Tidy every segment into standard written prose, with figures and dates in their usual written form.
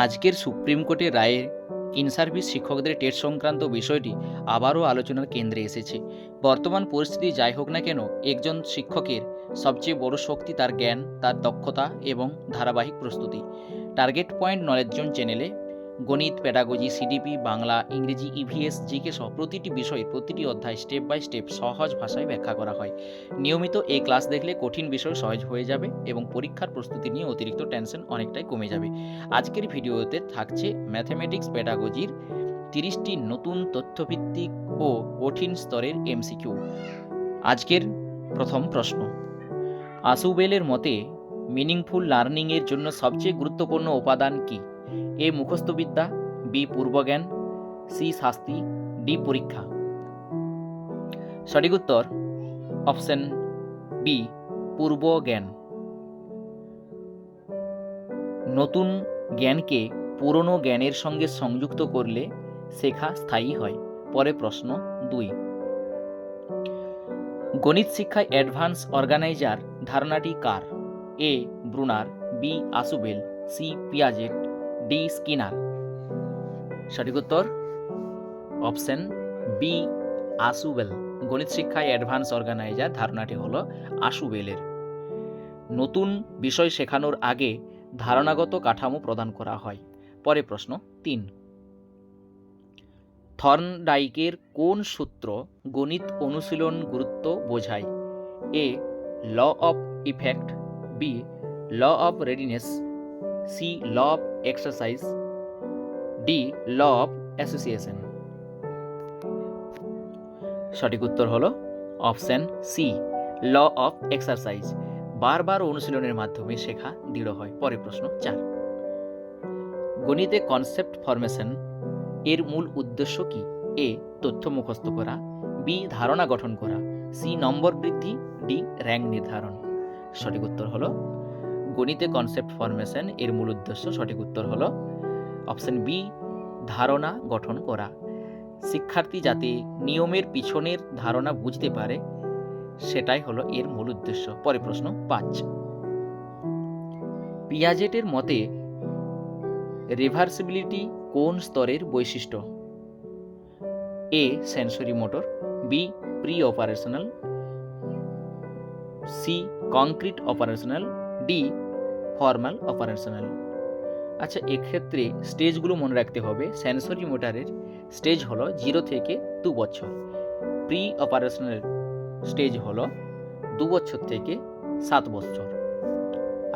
আজকের সুপ্রিম কোর্টের রায়ে ইন সার্ভিস শিক্ষকদের টেট সংক্রান্ত বিষয়টি আবারও আলোচনার কেন্দ্রে এসেছে। বর্তমান পরিস্থিতি যাই হোক না কেন, একজন শিক্ষকের সবচেয়ে বড় শক্তি তার জ্ঞান, তার দক্ষতা এবং ধারাবাহিক প্রস্তুতি। টার্গেট পয়েন্ট নলেজ জোন চ্যানেলে গণিত, পেডাগজি, সিডিপি, বাংলা, ইংরেজি, ইভিএস, জিকে সহ প্রতিটি বিষয়, প্রতিটি অধ্যায় স্টেপ বাই স্টেপ সহজ ভাষায় ব্যাখ্যা করা হয়। নিয়মিত এই ক্লাস দেখলে কঠিন বিষয় সহজ হয়ে যাবে এবং পরীক্ষার প্রস্তুতি নিয়ে অতিরিক্ত টেনশন অনেকটাই কমে যাবে। আজকের ভিডিওতে থাকছে ম্যাথমেটিক্স পেডাগজির 30টি নতুন তথ্যভিত্তিক ও কঠিন স্তরের এমসিকিউ। আজকের প্রথম প্রশ্ন, আসুবেলের মতে মিনিংফুল লার্নিংয়ের জন্য সবচেয়ে গুরুত্বপূর্ণ উপাদান কি? এ মুখস্থবিদ্যা, বি পূর্বজ্ঞান, সি শাস্তি, ডি পরীক্ষা। সঠিক উত্তর অপশন বি পূর্বজ্ঞান। নতুন জ্ঞানকে পুরনো জ্ঞানের সঙ্গে সংযুক্ত করলে শেখা স্থায়ী হয়। পরে প্রশ্ন 2, গণিত শিক্ষায় অ্যাডভান্স অর্গানাইজার ধারণাটি কার? A Bruner, B Ausubel, C Piaget, D Skinner. সঠিক উত্তর অপশন বি আসুবেল। গণিত শিক্ষায় অ্যাডভান্স অর্গানাইজার ধারণাটি হলো আসুবেলের। নতুন বিষয় শেখানোর আগে ধারণাগত কাঠামো প্রদান করা হয়। পরে প্রশ্ন 3, থর্নডাইকের কোন সূত্র গণিত অনুশীলন গুরুত্ব বোঝায়? A law of effect, B law of readiness, C law of exercise, D law of association. সঠিক উত্তর হলো option C law of exercise. বারবার অনুশীলনের মাধ্যমে শেখা দৃঢ় হয়। পরের প্রশ্ন 4, গণিতে কনসেপ্ট ফরমেশন এর মূল উদ্দেশ্য কি? এ তথ্য মুখস্থ করা, বি ধারণা গঠন করা, সি নম্বর বৃদ্ধি, ডি র্যাঙ্ক নির্ধারণ। সঠিক উত্তর হলো গণিতে কনসেপ্ট ফরমেশন এর মূল উদ্দেশ্য, সঠিক উত্তর হলো অপশন বি ধারণা গঠন করা। শিক্ষার্থী যাতে নিয়মের পিছনের ধারণা বুঝতে পারে, সেটাই হলো এর মূল উদ্দেশ্য। পরে প্রশ্ন 5, পিয়াজেটের মতে রিভার্সিবিলিটি কোন স্তরের বৈশিষ্ট্য? A sensory motor, B pre operational, C concrete operational, D formal operational. আচ্ছা, এক্ষেত্রে স্টেজগুলো মনে রাখতে হবে। সেন্সরি মোটরের স্টেজ হলো 0 থেকে 2 বছর, প্রি অপারেশনাল স্টেজ হলো 2 বছর থেকে 7 বছর,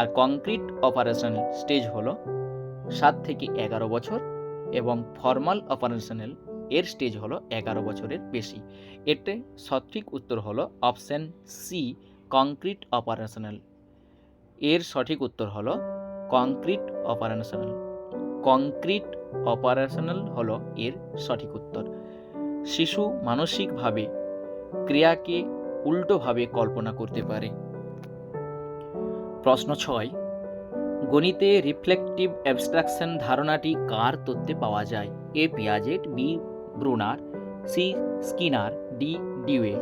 আর কংক্রিট অপারেশনাল স্টেজ হলো 7 থেকে 11 বছর, এবং ফর্মাল অপারেশনাল এর স্টেজ হলো 11 বছরের বেশি। এতে সঠিক উত্তর হলো অপশন সি কংক্রিট অপারেশনাল। এর সঠিক উত্তর হলো কংক্রিট অপারেশনাল। কংক্রিট অপারেশনাল হলো এর সঠিক উত্তর। শিশু মানসিকভাবে ক্রিয়াকে উল্টোভাবে কল্পনা করতে পারে। প্রশ্ন 6, গণিতে রিফ্লেকটিভ অ্যাবস্ট্রাকশন ধারণাটি কার তত্ত্বে পাওয়া যায়? A Piaget, B Bruner, C Skinner, D Dewey.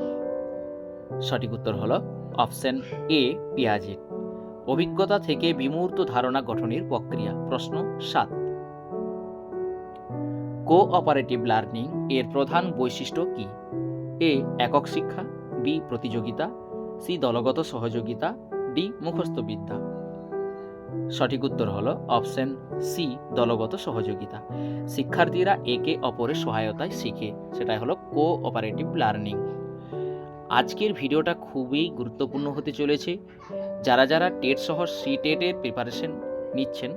সঠিক উত্তর হলো অপশন এ পিয়াজেট। অভিজ্ঞতা থেকে বিমূর্ত ধারণা গঠনের প্রক্রিয়া। প্রশ্ন 7, কোঅপারেটিভ লার্নিং এর প্রধান বৈশিষ্ট্য কি? এ একক শিক্ষা, বি প্রতিযোগিতা, সি দলগত সহযোগিতা, ডি মুখস্থ বিদ্যা। সঠিক উত্তর হলো অপশন সি দলগত সহযোগিতা। শিক্ষার্থীরা একে অপরের সহায়তায় শিখে, সেটাই হলো কোঅপারেটিভ লার্নিং। আজকের ভিডিওটা খুবই গুরুত্বপূর্ণ হতে চলেছে। যারা যারা টেট সহ সি টেটের প্রিপারেশন নিচ্ছেন,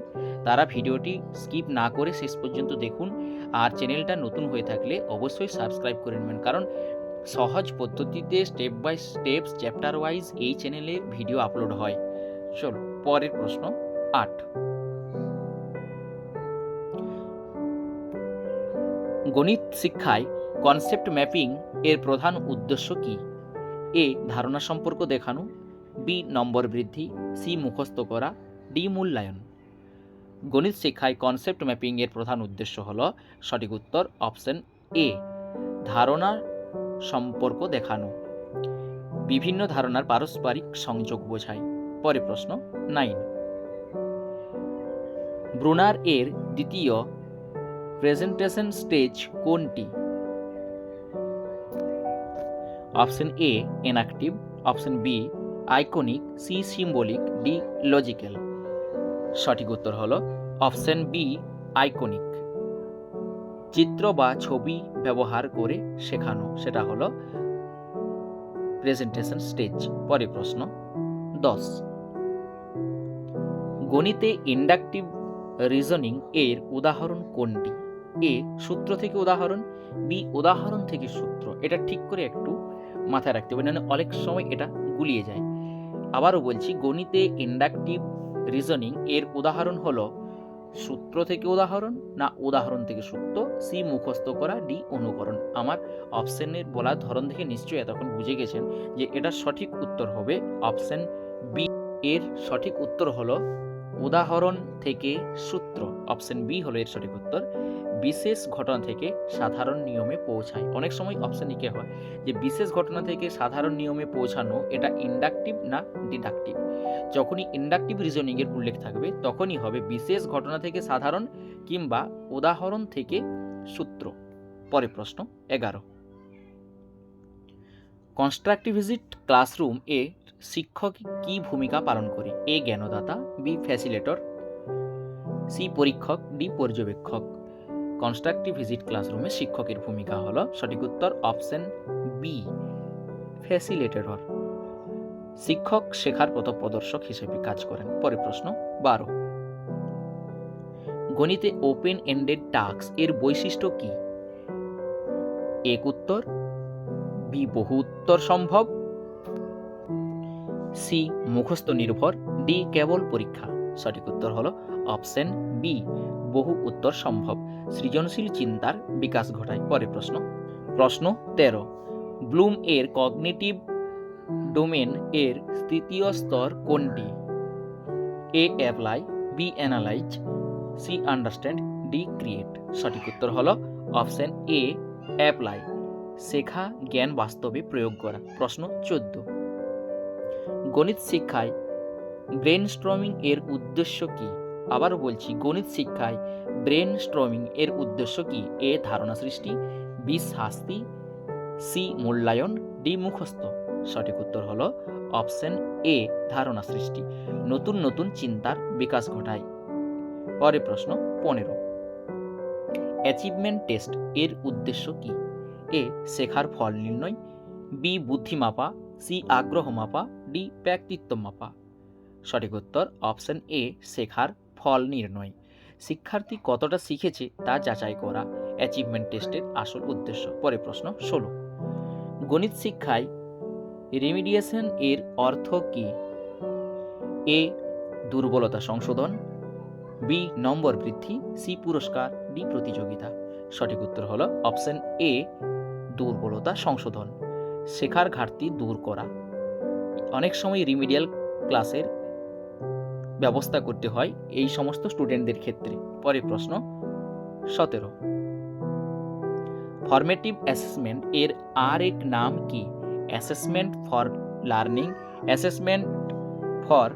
তারা ভিডিওটি স্কিপ না করে শেষ পর্যন্ত দেখুন। আর চ্যানেলটা নতুন হয়ে থাকলে অবশ্যই সাবস্ক্রাইব করে নেবেন, কারণ সহজ পদ্ধতিতে step by step chapter wise এই চ্যানেলে ভিডিও আপলোড হয়। চলো পরের প্রশ্ন 8, গণিত শিক্ষায় কনসেপ্ট ম্যাপিং এর প্রধান উদ্দেশ্য কি? এ ধারণা সম্পর্ক দেখানো, বি নম্বর বৃদ্ধি, সি মুখস্থ করা, ডি মূল্যায়ন। গণিত শিক্ষায় কনসেপ্ট ম্যাপিং এর প্রধান উদ্দেশ্য হলো সঠিক উত্তর অপশন এ ধারণা সম্পর্ক দেখানো, বিভিন্ন ধারণার পারস্পরিক সংযোগ বোঝায়। পরে প্রশ্ন 9, ব্রুনার এর দ্বিতীয় প্রেজেন্টেশন স্টেজ কোনটি? Option A enactive, option B iconic, C symbolic, D logical. সঠিক উত্তর হলো অপশন বি আইকনিক। চিত্র বা ছবি ব্যবহার করে শেখানো, সেটা হলো প্রেজেন্টেশন স্টেজ। পরের প্রশ্ন 10, গণিতে ইন্ডাকটিভ রিজনিং এর উদাহরণ কোনটি? এ সূত্র থেকে উদাহরণ, বি উদাহরণ থেকে সূত্র। এটা ঠিক করে একটু মাথায় রাখতে হবে, মানে অনেক সময় এটা গুলিয়ে যায়। আবারও বলছি, গণিতে ইন্ডাকটিভ রিজনিং এর উদাহরণ হলো সূত্র থেকে উদাহরণ, না উদাহরণ থেকে সূত্র, সি মুখস্থ করা, ডি অনুকরণ। আমার অপশনের বলার ধরন দেখে নিশ্চয়ই এতক্ষণ বুঝে গেছেন যে এটা সঠিক উত্তর হবে অপশন বি। এর সঠিক উত্তর হলো উদাহরণ থেকে সূত্র। অপশন বি হলো এর সঠিক উত্তর। বিশেষ ঘটনা থেকে সাধারণ নিয়মে পৌঁছায়। অনেক সময় অপশন একে হয় যে বিশেষ ঘটনা থেকে সাধারণ নিয়মে পৌঁছানো, এটা ইন্ডাকটিভ না ডিডাকটিভ। যখনই ইন্ডাকটিভ রিজনিং এর উল্লেখ থাকবে তখনই হবে বিশেষ ঘটনা থেকে সাধারণ কিংবা উদাহরণ থেকে সূত্র। পরের প্রশ্ন 11, কনস্ট্রাকটিভিস্ট ক্লাসরুম এ শিক্ষক কি ভূমিকা পালন করে? এ জ্ঞানদাতা, বি ফ্যাসিলেটর, সি পরীক্ষক, ডি পর্যবেক্ষক। কনস্ট্রাকটিভিস্ট ক্লাসরুমে শিক্ষকের ভূমিকা হলো সঠিক উত্তর অপশন বি ফ্যাসিলেটর। শিক্ষক শেখার পথপ্রদর্শক হিসেবে কাজ করেন। পরের প্রশ্ন 12, গণিতে ওপেন এন্ডেড টাস্ক এর বৈশিষ্ট্য কি? এক উত্তর, বি বহু উত্তর সম্ভব, সি মুখস্থ নির্ভর, ডি কেবল পরীক্ষা। সঠিক উত্তর হলো অপশন বি বহু উত্তর সম্ভব। সৃজনশীল চিন্তার বিকাশ ঘটায়। পরের প্রশ্ন 13, ব্লুম এর কগনিটিভ ডোমেন এর তৃতীয় স্তর কোনটি? A apply, B analyse, C understand, D create. সঠিক উত্তর হলো অপশন এ অ্যাপ্লাই, শেখা, জ্ঞান বাস্তবে প্রয়োগ করা। প্রশ্ন 14, গণিত শিক্ষায় ব্রেন স্ট্রমিং এর উদ্দেশ্য কি? আবার বলছি, গণিত শিক্ষায় ব্রেন স্ট্রমিং এর উদ্দেশ্য কি? এ ধারণা সৃষ্টি, বি শাস্তি, সি মূল্যায়ন, ডি মুখস্থ। সঠিক উত্তর হলো অপশন এ ধারণা সৃষ্টি, নতুন নতুন চিন্তার বিকাশ ঘটায়। পরের প্রশ্ন 15, অ্যাচিভমেন্ট টেস্ট এর উদ্দেশ্য কি? এ শেখার ফল নির্ণয়, বি বুদ্ধি মাপা, সি আগ্রহ মাপা, ডি ব্যক্তিত্ব মাপা। সঠিক উত্তর অপশন এ শেখার ফল নির্ণয়। শিক্ষার্থী কতটা শিখেছে তা যাচাই করা অ্যাচিভমেন্ট টেস্টের আসল উদ্দেশ্য। পরের প্রশ্ন 16, গণিত শিক্ষায় রিমিডিয়েশন এর অর্থ কি? এ দুর্বলতা সংশোধন, বি নম্বর বৃদ্ধি, সি পুরস্কার, ডি প্রতিযোগিতা। সঠিক উত্তর হলো অপশন এ দুর্বলতা সংশোধন, শেখার ঘাটতি দূর করা। অনেক সময় রিমিডিয়াল ক্লাসের ব্যবস্থা করতে হয় এই সমস্ত স্টুডেন্টদের ক্ষেত্রে। পরের প্রশ্ন 17, ফরমেটিভ অ্যাসেসমেন্ট এর আর এক নাম কি? Assessment for learning, assessment for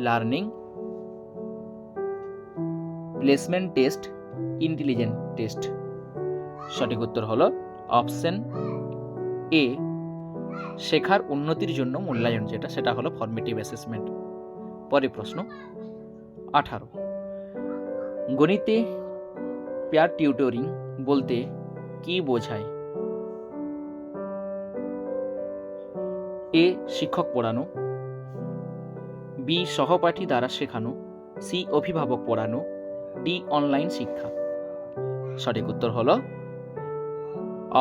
learning, placement test, intelligent test. সঠিক উত্তর হলো অপশন এ শেখার উন্নতির জন্য মূল্যায়ন, সেটা হলো ফরমেটিভ অ্যাসেসমেন্ট। পরের প্রশ্ন 18, গণিতে পেয়ার টিউটরিং বলতে কি বোঝায়? এ শিক্ষক পড়ানো, বি সহপাঠী দ্বারা শেখানো, সি অভিভাবক পড়ানো, ডি অনলাইন শিক্ষা। সঠিক উত্তর হলো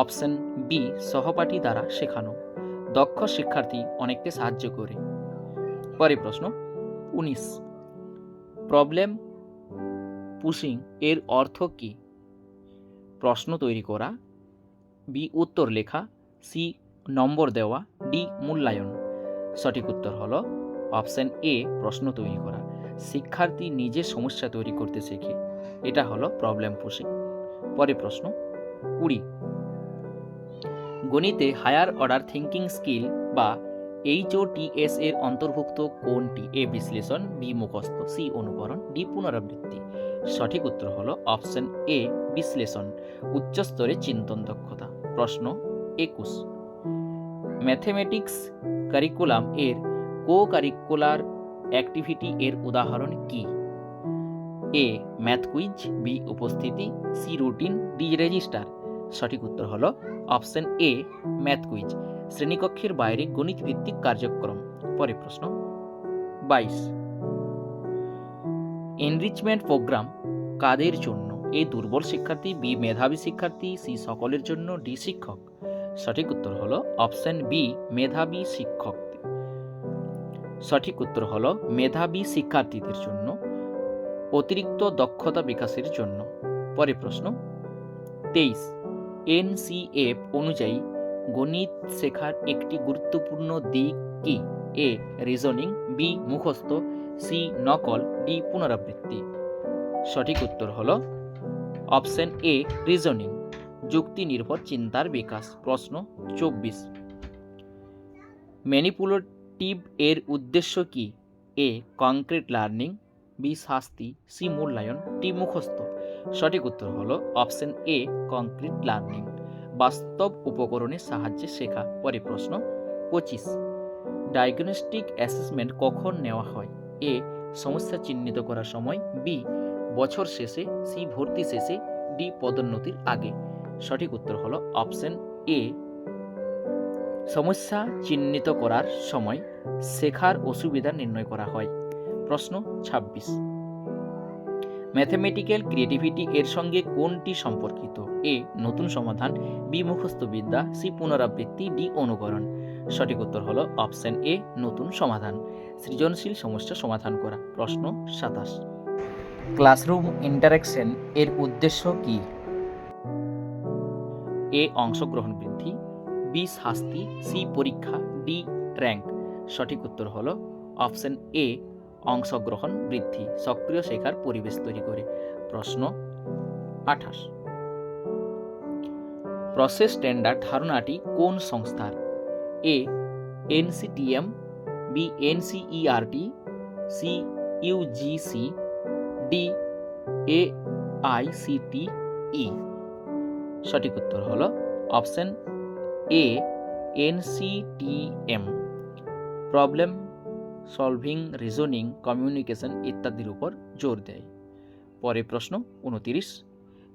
অপশন বি সহপাঠী দ্বারা শেখানো। দক্ষ শিক্ষার্থী অনেককে সাহায্য করে। পরের প্রশ্ন 19, প্রবলেম পুশিং এর অর্থ কি? প্রশ্ন তৈরি করা, বি উত্তর লেখা, সি নম্বর দেওয়া, ডি মূল্যায়ন। সঠিক উত্তর হলো অপশন এ প্রশ্ন তৈরি করা। শিক্ষার্থী নিজে সমস্যা তৈরি করতে শেখে, এটা হলো প্রবলেম পুশিং। পরের প্রশ্ন 20, গণিতে হায়ার অর্ডার থিঙ্কিং স্কিল বা HOTS এর অন্তর্ভুক্ত কোনটি? এ বিশ্লেষণ, বি মুখস্থ, সি অনুকরণ, ডি পুনরাবৃত্তি। সঠিক উত্তর হলো অপশন এ বিশ্লেষণ, উচ্চস্তরে চিন্তন দক্ষতা। প্রশ্ন 21, ম্যাথমেটিক্স কারিকুলাম এর কো কারিকুলার অ্যাক্টিভিটি এর উদাহরণ কি? এ ম্যাথ কুইজ, বি উপস্থিতি, সি রুটিন, ডি রেজিস্টার। সঠিক উত্তর হলো অপশন এ ম্যাথ কুইজ, শ্রেণীকক্ষের বাইরে গণিত ভিত্তিক কার্যক্রম। পরে প্রশ্ন 22, এনরিচমেন্ট প্রোগ্রাম কাদের জন্য? এ দুর্বল শিক্ষার্থী, বি মেধাবী শিক্ষার্থী, সি সকলের জন্য, ডি শিক্ষক। সঠিক উত্তর হলো অপশন বি মেধাবী শিক্ষক। সঠিক উত্তর হলো মেধাবী শিক্ষার্থীদের জন্য, অতিরিক্ত দক্ষতা বিকাশের জন্য। পরে প্রশ্ন 23, NCF অনুযায়ী গণিত শেখার একটি গুরুত্বপূর্ণ দিক কি? এ রিজনিং, বি মুখস্থ, সি নকল, ডি পুনরাবৃত্তি। সঠিক উত্তর হলো অপশন এ রিজনিং, যুক্তি নির্ভর চিন্তার বিকাশ। প্রশ্ন 24, ম্যানিপুলেটিভ এর উদ্দেশ্য কি? এ কংক্রিট লার্নিং, বি শাস্তি, সি মূল্যায়ন, ডি মুখস্থ। সঠিক উত্তর হলো অপশন এ কংক্রিট লার্নিং, বাস্তব উপকরণের সাহায্যে শেখা। পরে প্রশ্ন 25, ডায়াগনস্টিক অ্যাসেসমেন্ট কখন নেওয়া হয়? এ সমস্যা চিহ্নিত করার সময়, বি বছর শেষে, সি ভর্তি শেষে, ডি পদোন্নতির আগে। সঠিক উত্তর হলো অপশন এ সমস্যা চিহ্নিত করার সময় শেখার অসুবিধা নির্ণয় করা হয়। প্রশ্ন 26, ম্যাথমেটিক্যাল ক্রিয়েটিভিটি এর সঙ্গে কোনটি সম্পর্কিত? এ নতুন সমাধান, বি মুখস্থ বিদ্যা, সি পুনরাবৃত্তি, ডি অনুকরণ। সঠিক উত্তর হলো অপশন এ নতুন সমাধান, সৃজনশীল সমস্যা সমাধান করা। প্রশ্ন 27, ক্লাসরুম ইন্টারেকশন এর উদ্দেশ্য কি? এ অংশগ্রহণ বৃদ্ধি, বি শাস্তি, সি পরীক্ষা, ডি র্যাঙ্ক। সঠিক উত্তর হলো অপশন এ অংশগ্রহণ বৃদ্ধি, সক্রিয় শেখার পরিবেশ তৈরি করে। প্রশ্ন 28, প্রসেস স্ট্যান্ডার্ড ধারণাটি কোন সংস্থার? A NCTM, B NCERT, C UGC, D AICTE। সঠিক উত্তর হলো option A NCTM, problem solving, reasoning, communication ইত্যাদির উপর জোর দেয়। পরে প্রশ্ন 29,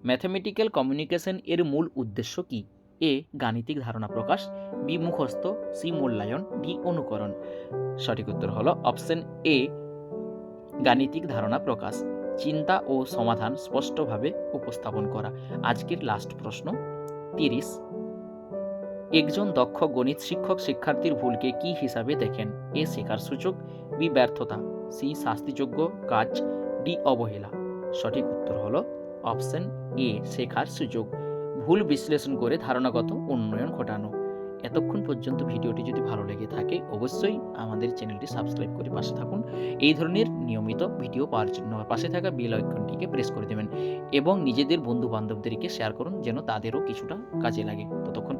ম্যাথমেটিক্যাল কমিউনিকেশন এর মূল উদ্দেশ্য কি? এ গাণিতিক ধারণা প্রকাশ, বি মুখস্থ, সি মূল্যায়ন, ডি অনুকরণ। সঠিক উত্তর হলো অপশন এ গাণিতিক ধারণা প্রকাশ, চিন্তা ও সমাধান স্পষ্টভাবে উপস্থাপন করা। আজকের লাস্ট প্রশ্ন 30, একজন দক্ষ গণিত শিক্ষক শিক্ষার্থীর ভুলকে কি হিসাবে দেখেন? এ শেখার সুযোগ, বি ব্যর্থতা, সি শাস্তিযোগ্য কাজ, ডি অবহেলা। সঠিক উত্তর হলো অপশন এ শেখার সুযোগ, ভুল বিশ্লেষণ করে ধারণাগত উন্নয়ন ঘটানো। এতক্ষণ পর্যন্ত ভিডিওটি যদি ভালো লেগে থাকে অবশ্যই আমাদের চ্যানেলটি সাবস্ক্রাইব করে পাশে থাকুন। এই ধরনের নিয়মিত ভিডিও পাওয়ার জন্য পাশে থাকা বেল আইকনটিকে প্রেস করে দেবেন এবং নিজেদের বন্ধু বান্ধবদেরকে শেয়ার করুন যেন তাদেরও কিছুটা কাজে লাগে। ততক্ষণ